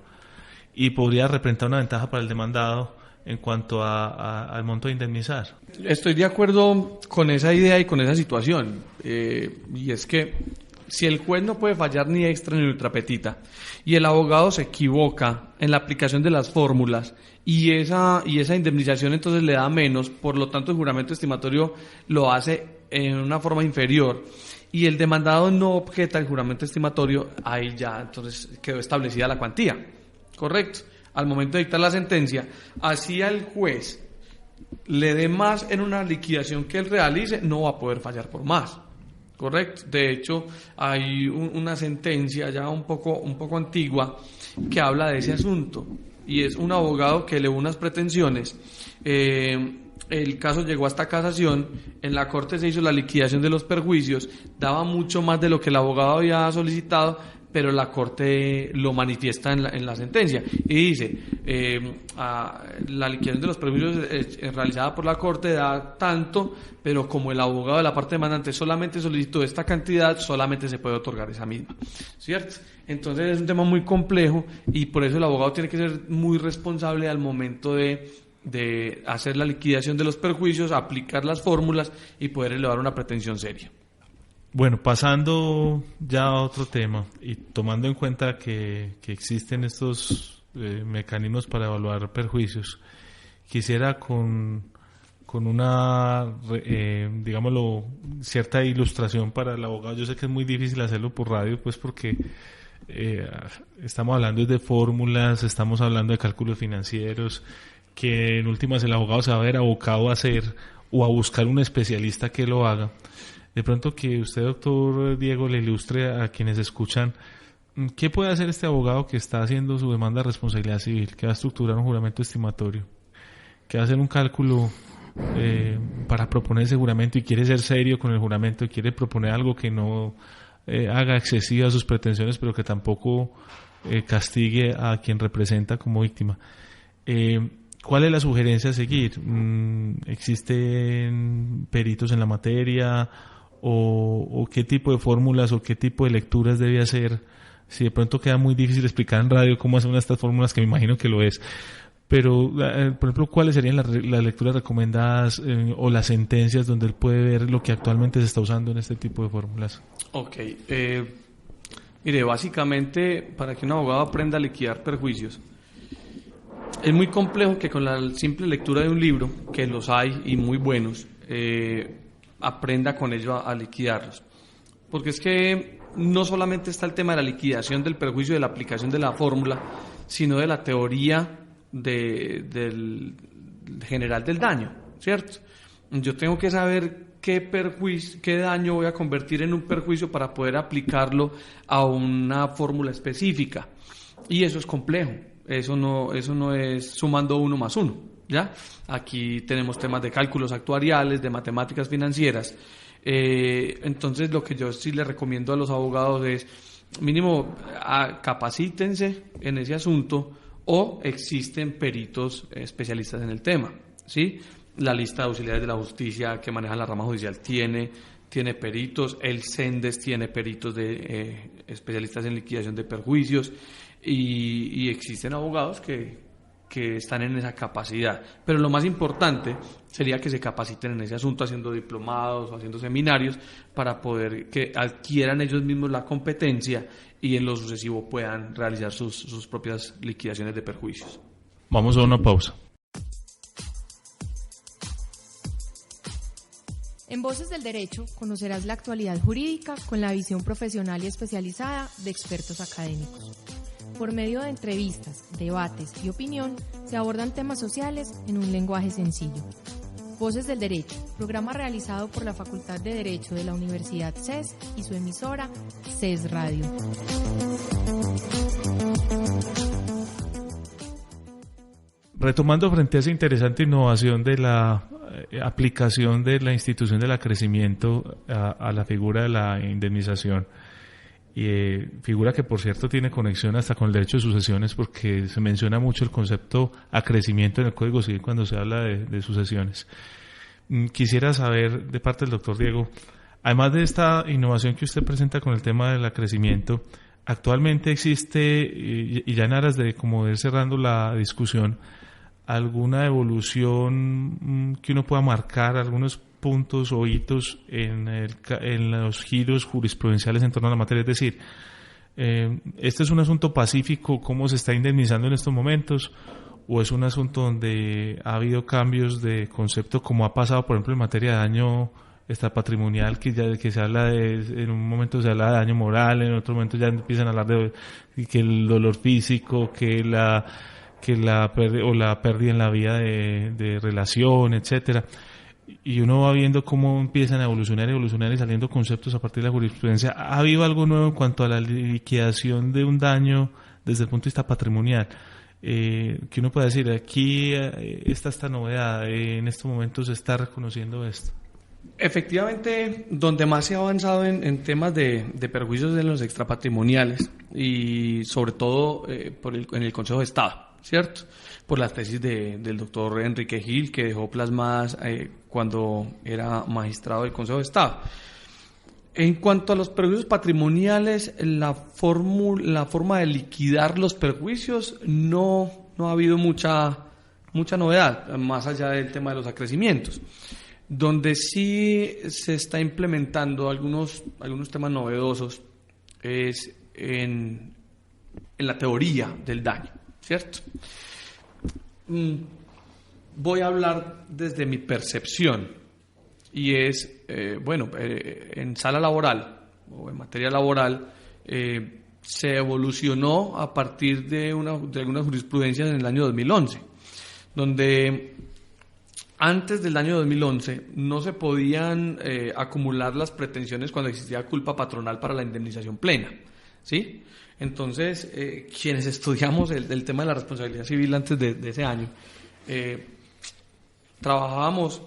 y podría representar una ventaja para el demandado en cuanto al monto de indemnizar. Estoy de acuerdo con esa idea y con esa situación. Y es que si el juez no puede fallar ni extra ni ultra petita y el abogado se equivoca en la aplicación de las fórmulas y esa indemnización entonces le da menos, por lo tanto el juramento estimatorio lo hace en una forma inferior y el demandado no objeta el juramento estimatorio, ahí ya entonces quedó establecida la cuantía, ¿correcto? Al momento de dictar la sentencia, así al juez le dé más en una liquidación que él realice, no va a poder fallar por más. Correcto. De hecho, hay una sentencia ya un poco antigua que habla de ese asunto y es un abogado que elevó unas pretensiones. El caso llegó hasta casación, en la corte se hizo la liquidación de los perjuicios, daba mucho más de lo que el abogado había solicitado, pero la corte lo manifiesta en la sentencia y dice la liquidación de los perjuicios realizada por la corte da tanto, pero como el abogado de la parte demandante solamente solicitó esta cantidad, solamente se puede otorgar esa misma, ¿cierto? Entonces es un tema muy complejo y por eso el abogado tiene que ser muy responsable al momento de hacer la liquidación de los perjuicios, aplicar las fórmulas y poder elevar una pretensión seria. Bueno, pasando ya a otro tema y tomando en cuenta que existen estos mecanismos para evaluar perjuicios, quisiera con una, digámoslo, cierta ilustración para el abogado. Yo sé que es muy difícil hacerlo por radio, pues porque estamos hablando de fórmulas, estamos hablando de cálculos financieros, que en últimas el abogado se va a ver abocado a hacer o a buscar un especialista que lo haga. De pronto que usted, doctor Diego, le ilustre a quienes escuchan qué puede hacer este abogado que está haciendo su demanda de responsabilidad civil, que va a estructurar un juramento estimatorio, que va a hacer un cálculo para proponer ese juramento y quiere ser serio con el juramento y quiere proponer algo que no haga excesivas sus pretensiones, pero que tampoco castigue a quien representa como víctima. ¿Cuál es la sugerencia a seguir? ¿Existen peritos en la materia? ¿O qué tipo de fórmulas o qué tipo de lecturas debe hacer? Si de pronto queda muy difícil explicar en radio cómo hacer una de estas fórmulas, que me imagino que lo es, pero por ejemplo, ¿cuáles serían las lecturas recomendadas o las sentencias donde él puede ver lo que actualmente se está usando en este tipo de fórmulas? Ok, mire, básicamente para que un abogado aprenda a liquidar perjuicios es muy complejo que con la simple lectura de un libro, que los hay y muy buenos, aprenda con ello a liquidarlos. Porque es que no solamente está el tema de la liquidación del perjuicio, de la aplicación de la fórmula, sino de la teoría del general del daño, ¿cierto? Yo tengo que saber qué daño voy a convertir en un perjuicio para poder aplicarlo a una fórmula específica. Y eso es complejo. Eso no es sumando 1 más 1, ¿ya? Aquí tenemos temas de cálculos actuariales, de matemáticas financieras. Entonces, lo que yo sí le recomiendo a los abogados es, mínimo, capacítense en ese asunto o existen peritos especialistas en el tema, ¿sí? La lista de auxiliares de la justicia que maneja la rama judicial tiene peritos, el CENDES tiene peritos de especialistas en liquidación de perjuicios. Y existen abogados que están en esa capacidad, pero lo más importante sería que se capaciten en ese asunto haciendo diplomados o haciendo seminarios para poder que adquieran ellos mismos la competencia y en lo sucesivo puedan realizar sus propias liquidaciones de perjuicios. Vamos a una pausa. En Voces del Derecho conocerás la actualidad jurídica con la visión profesional y especializada de expertos académicos. Por medio de entrevistas, debates y opinión, se abordan temas sociales en un lenguaje sencillo. Voces del Derecho, programa realizado por la Facultad de Derecho de la Universidad CES y su emisora CES Radio. Retomando frente a esa interesante innovación de la aplicación de la institución del acrecimiento a la figura de la indemnización, figura que por cierto tiene conexión hasta con el derecho de sucesiones, porque se menciona mucho el concepto acrecimiento en el Código Civil cuando se habla de sucesiones. Quisiera saber de parte del doctor Diego, además de esta innovación que usted presenta con el tema del acrecimiento, actualmente existe, y ya en aras de como ir cerrando la discusión, alguna evolución que uno pueda marcar, algunos puntos o hitos en los giros jurisprudenciales en torno a la materia. Es decir, ¿este es un asunto pacífico, cómo se está indemnizando en estos momentos, o es un asunto donde ha habido cambios de concepto, como ha pasado, por ejemplo, en materia de daño patrimonial, que se habla en un momento se habla de daño moral, en otro momento ya empiezan a hablar de que el dolor físico, la pérdida en la vía de relación, etcétera? Y uno va viendo cómo empiezan a evolucionar y saliendo conceptos a partir de la jurisprudencia. ¿Ha habido algo nuevo en cuanto a la liquidación de un daño desde el punto de vista patrimonial? Que uno puede decir, aquí está esta novedad, en estos momentos se está reconociendo esto. Efectivamente, donde más se ha avanzado en temas de perjuicios de los extrapatrimoniales, y sobre todo en el Consejo de Estado, ¿cierto? Por las tesis del doctor Enrique Gil, que dejó plasmadas cuando era magistrado del Consejo de Estado. En cuanto a los perjuicios patrimoniales, la forma de liquidar los perjuicios no ha habido mucha novedad, más allá del tema de los acrecimientos. Donde sí se está implementando algunos temas novedosos es en la teoría del daño, ¿cierto? Voy a hablar desde mi percepción, y es, en sala laboral o en materia laboral se evolucionó a partir de algunas jurisprudencias en el año 2011, donde antes del año 2011 no se podían acumular las pretensiones cuando existía culpa patronal para la indemnización plena, ¿sí? Entonces, quienes estudiamos el tema de la responsabilidad civil antes de ese año, trabajábamos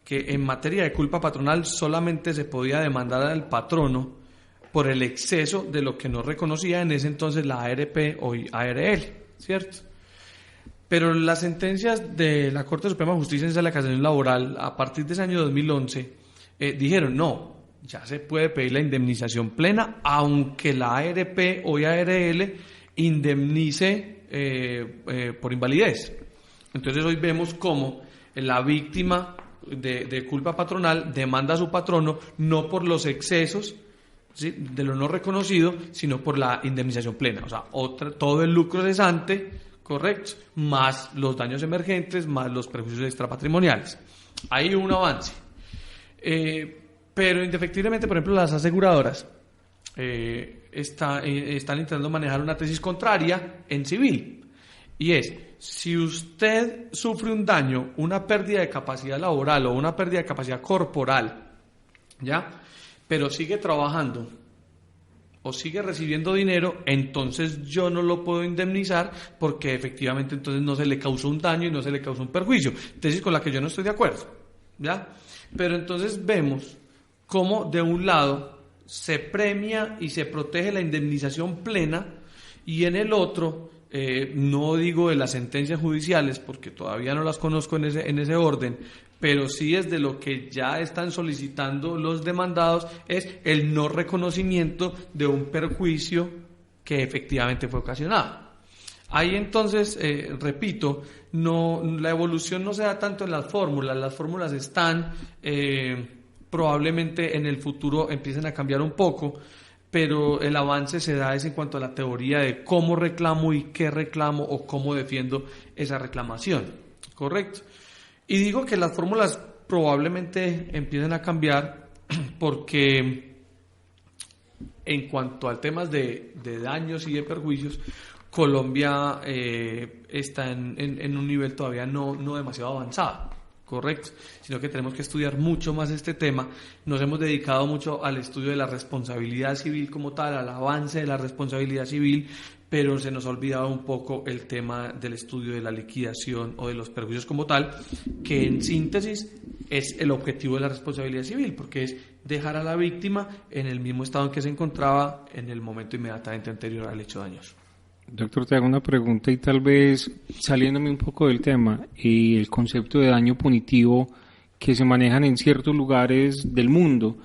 que en materia de culpa patronal solamente se podía demandar al patrono por el exceso de lo que no reconocía en ese entonces la ARP o ARL, ¿cierto? Pero las sentencias de la Corte Suprema de Justicia en la Casación Laboral a partir de ese año 2011 dijeron no, ya se puede pedir la indemnización plena aunque la ARP o ARL indemnice por invalidez. Entonces hoy vemos cómo la víctima de culpa patronal demanda a su patrono no por los excesos, ¿sí?, de lo no reconocido, sino por la indemnización plena. O sea, todo el lucro cesante, correcto, más los daños emergentes, más los perjuicios extrapatrimoniales. Hay un avance. Pero indefectiblemente, por ejemplo, las aseguradoras están intentando manejar una tesis contraria en civil. Y es, si usted sufre un daño, una pérdida de capacidad laboral o una pérdida de capacidad corporal, ¿ya?, pero sigue trabajando o sigue recibiendo dinero, entonces yo no lo puedo indemnizar porque efectivamente entonces no se le causó un daño y no se le causó un perjuicio. Tesis con la que yo no estoy de acuerdo, ¿ya? Pero entonces vemos cómo de un lado se premia y se protege la indemnización plena y en el otro, no digo de las sentencias judiciales porque todavía no las conozco en ese orden, pero sí es de lo que ya están solicitando los demandados, es el no reconocimiento de un perjuicio que efectivamente fue ocasionado. Ahí entonces, repito, la evolución no se da tanto en las fórmulas están, probablemente en el futuro empiecen a cambiar un poco, pero el avance se da es en cuanto a la teoría de cómo reclamo y qué reclamo o cómo defiendo esa reclamación, ¿correcto? Y digo que las fórmulas probablemente empiecen a cambiar porque en cuanto al temas de daños y de perjuicios, Colombia está en un nivel todavía no demasiado avanzado, correcto, sino que tenemos que estudiar mucho más este tema. Nos hemos dedicado mucho al estudio de la responsabilidad civil como tal, al avance de la responsabilidad civil, pero se nos ha olvidado un poco el tema del estudio de la liquidación o de los perjuicios como tal, que en síntesis es el objetivo de la responsabilidad civil, porque es dejar a la víctima en el mismo estado en que se encontraba en el momento inmediatamente anterior al hecho dañoso. Doctor, te hago una pregunta y tal vez saliéndome un poco del tema, y el concepto de daño punitivo que se manejan en ciertos lugares del mundo,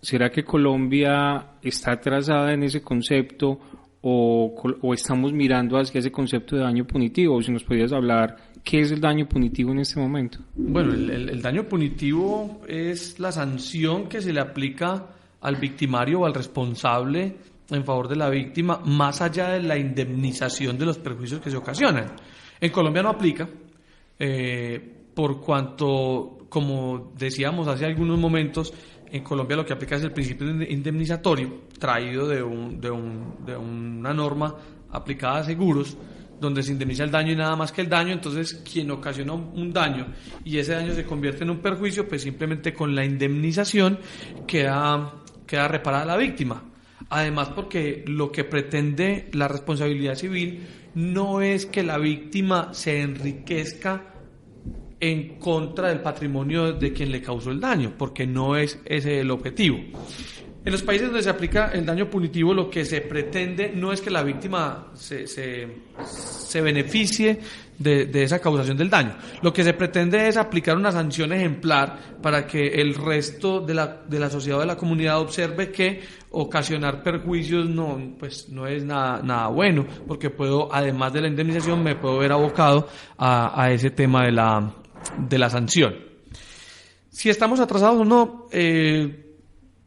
¿será que Colombia está atrasada en ese concepto o estamos mirando hacia ese concepto de daño punitivo? O si nos podías hablar, ¿qué es el daño punitivo en este momento? Bueno, el daño punitivo es la sanción que se le aplica al victimario o al responsable en favor de la víctima, más allá de la indemnización de los perjuicios que se ocasionan. En Colombia no aplica, por cuanto, como decíamos hace algunos momentos, en Colombia lo que aplica es el principio indemnizatorio, traído de una norma aplicada a seguros, donde se indemniza el daño y nada más que el daño. Entonces, quien ocasionó un daño y ese daño se convierte en un perjuicio, pues simplemente con la indemnización queda reparada la víctima. Además, porque lo que pretende la responsabilidad civil no es que la víctima se enriquezca en contra del patrimonio de quien le causó el daño, porque no es ese el objetivo. En los países donde se aplica el daño punitivo, lo que se pretende no es que la víctima se beneficie de esa causación del daño. Lo que se pretende es aplicar una sanción ejemplar para que el resto de la sociedad o de la comunidad observe que ocasionar perjuicios no es nada bueno, porque además de la indemnización, me puedo ver abocado a ese tema de la sanción. Si estamos atrasados o no,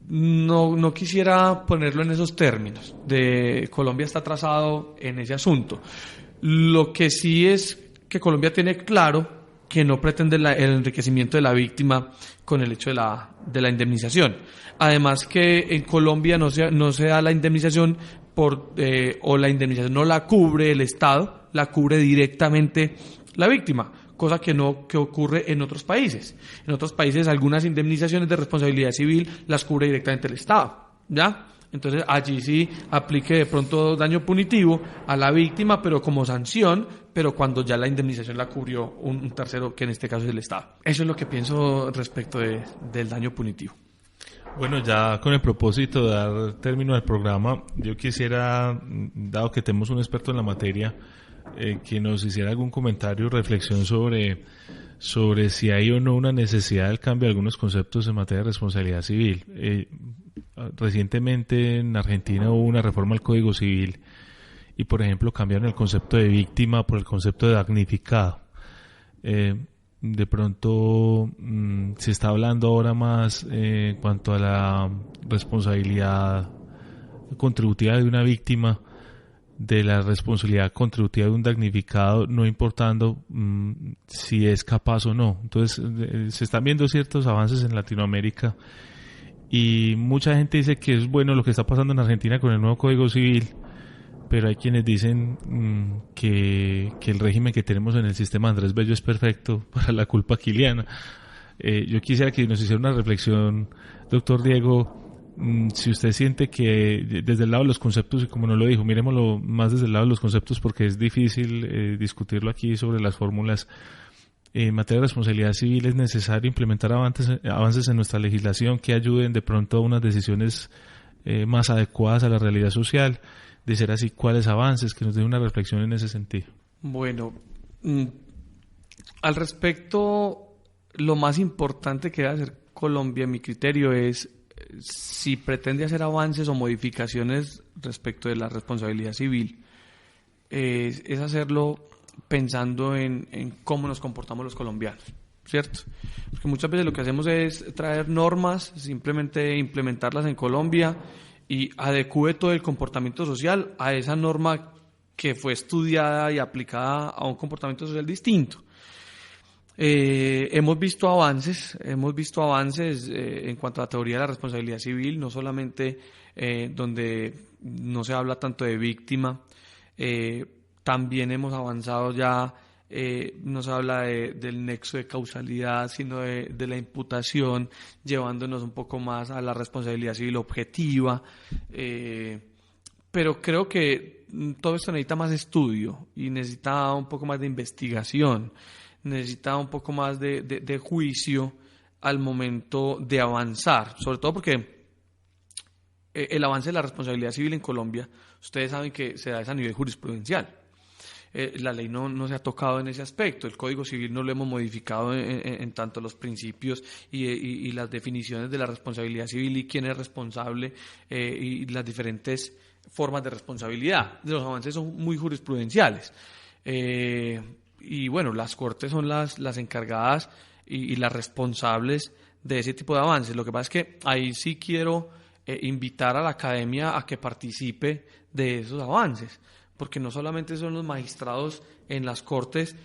no quisiera ponerlo en esos términos de Colombia está atrasado en ese asunto. Lo que sí es que Colombia tiene claro que no pretende el enriquecimiento de la víctima con el hecho de la indemnización. Además que en Colombia no se da la indemnización o la indemnización no la cubre el Estado, la cubre directamente la víctima, cosa que ocurre en otros países. En otros países algunas indemnizaciones de responsabilidad civil las cubre directamente el Estado, ¿ya? Entonces allí sí aplique de pronto daño punitivo a la víctima, pero como sanción, pero cuando ya la indemnización la cubrió un tercero, que en este caso es el Estado. Eso es lo que pienso respecto del daño punitivo. Bueno, ya con el propósito de dar término al programa, yo quisiera, dado que tenemos un experto en la materia, que nos hiciera algún comentario o reflexión sobre si hay o no una necesidad del cambio de algunos conceptos en materia de responsabilidad civil. Recientemente en Argentina hubo una reforma al Código Civil y, por ejemplo, cambiaron el concepto de víctima por el concepto de damnificado. De pronto se está hablando ahora más en cuanto a la responsabilidad contributiva de una víctima, de la responsabilidad contributiva de un damnificado, no importando si es capaz o no. Entonces se están viendo ciertos avances en Latinoamérica y mucha gente dice que es bueno lo que está pasando en Argentina con el nuevo Código Civil, pero hay quienes dicen que el régimen que tenemos en el sistema Andrés Bello es perfecto para la culpa quiliana. Yo quisiera que nos hiciera una reflexión, doctor Diego, si usted siente que desde el lado de los conceptos, y como nos lo dijo, miremoslo más desde el lado de los conceptos porque es difícil discutirlo aquí sobre las fórmulas. En materia de responsabilidad civil es necesario implementar avances en nuestra legislación que ayuden de pronto a unas decisiones más adecuadas a la realidad social. De ser así, ¿cuáles avances? Que nos dé una reflexión en ese sentido. Bueno, al respecto, lo más importante que debe hacer Colombia, en mi criterio, es si pretende hacer avances o modificaciones respecto de la responsabilidad civil, es hacerlo pensando en cómo nos comportamos los colombianos, ¿cierto? Porque muchas veces lo que hacemos es traer normas, simplemente implementarlas en Colombia y adecue todo el comportamiento social a esa norma que fue estudiada y aplicada a un comportamiento social distinto. Hemos visto avances en cuanto a la teoría de la responsabilidad civil, no solamente donde no se habla tanto de víctima, también hemos avanzado ya, no se habla del nexo de causalidad, sino de la imputación, llevándonos un poco más a la responsabilidad civil objetiva. pero creo que todo esto necesita más estudio y necesita un poco más de investigación, necesita un poco más de juicio al momento de avanzar, sobre todo porque el avance de la responsabilidad civil en Colombia, ustedes saben que se da a nivel jurisprudencial. La ley no se ha tocado en ese aspecto, el Código Civil no lo hemos modificado en tanto los principios y las definiciones de la responsabilidad civil y quién es responsable y las diferentes formas de responsabilidad. Los avances son muy jurisprudenciales y bueno, las Cortes son las encargadas y las responsables de ese tipo de avances. Lo que pasa es que ahí sí quiero invitar a la academia a que participe de esos avances, porque no solamente son los magistrados en las Cortes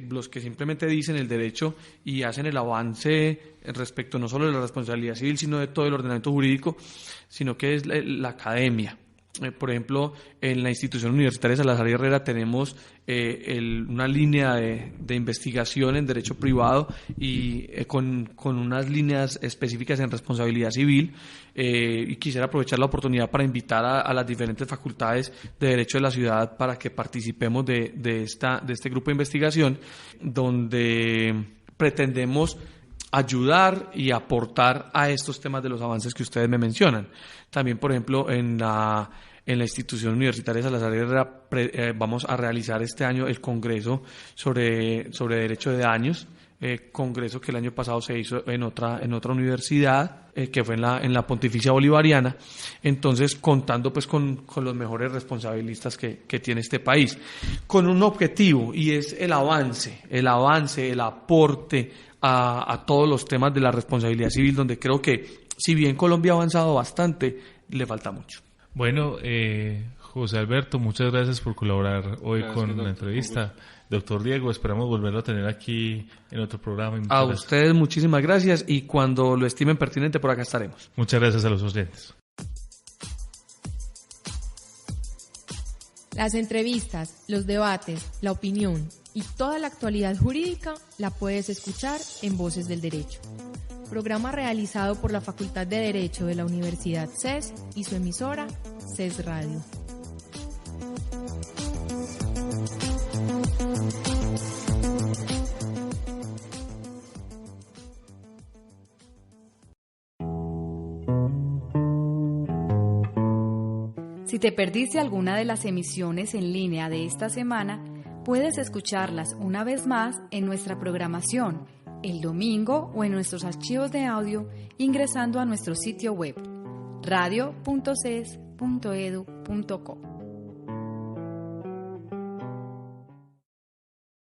los que simplemente dicen el derecho y hacen el avance respecto no solo de la responsabilidad civil, sino de todo el ordenamiento jurídico, sino que es la academia. Por ejemplo, en la institución universitaria Salazar y Herrera tenemos una línea de investigación en derecho privado y con unas líneas específicas en responsabilidad civil, y quisiera aprovechar la oportunidad para invitar a las diferentes facultades de Derecho de la Ciudad para que participemos de este grupo de investigación donde pretendemos ayudar y aportar a estos temas de los avances que ustedes me mencionan. También, por ejemplo, en la institución universitaria Salazar Herrera vamos a realizar este año el congreso sobre derecho de daños, congreso que el año pasado se hizo en otra universidad, que fue en la Pontificia Bolivariana. Entonces, contando pues con los mejores responsabilistas que tiene este país, con un objetivo, y es el avance, el aporte a todos los temas de la responsabilidad civil, donde creo que si bien Colombia ha avanzado bastante, le falta mucho. Bueno, José Alberto, muchas gracias por colaborar hoy con la entrevista. Doctor Diego, esperamos volverlo a tener aquí en otro programa. A ustedes muchísimas gracias y cuando lo estimen pertinente por acá estaremos. Muchas gracias a los oyentes. Las entrevistas, los debates, la opinión y toda la actualidad jurídica la puedes escuchar en Voces del Derecho. Programa realizado por la Facultad de Derecho de la Universidad CES y su emisora CES Radio. Si te perdiste alguna de las emisiones en línea de esta semana, puedes escucharlas una vez más en nuestra programación el domingo o en nuestros archivos de audio ingresando a nuestro sitio web radio.ces.edu.co.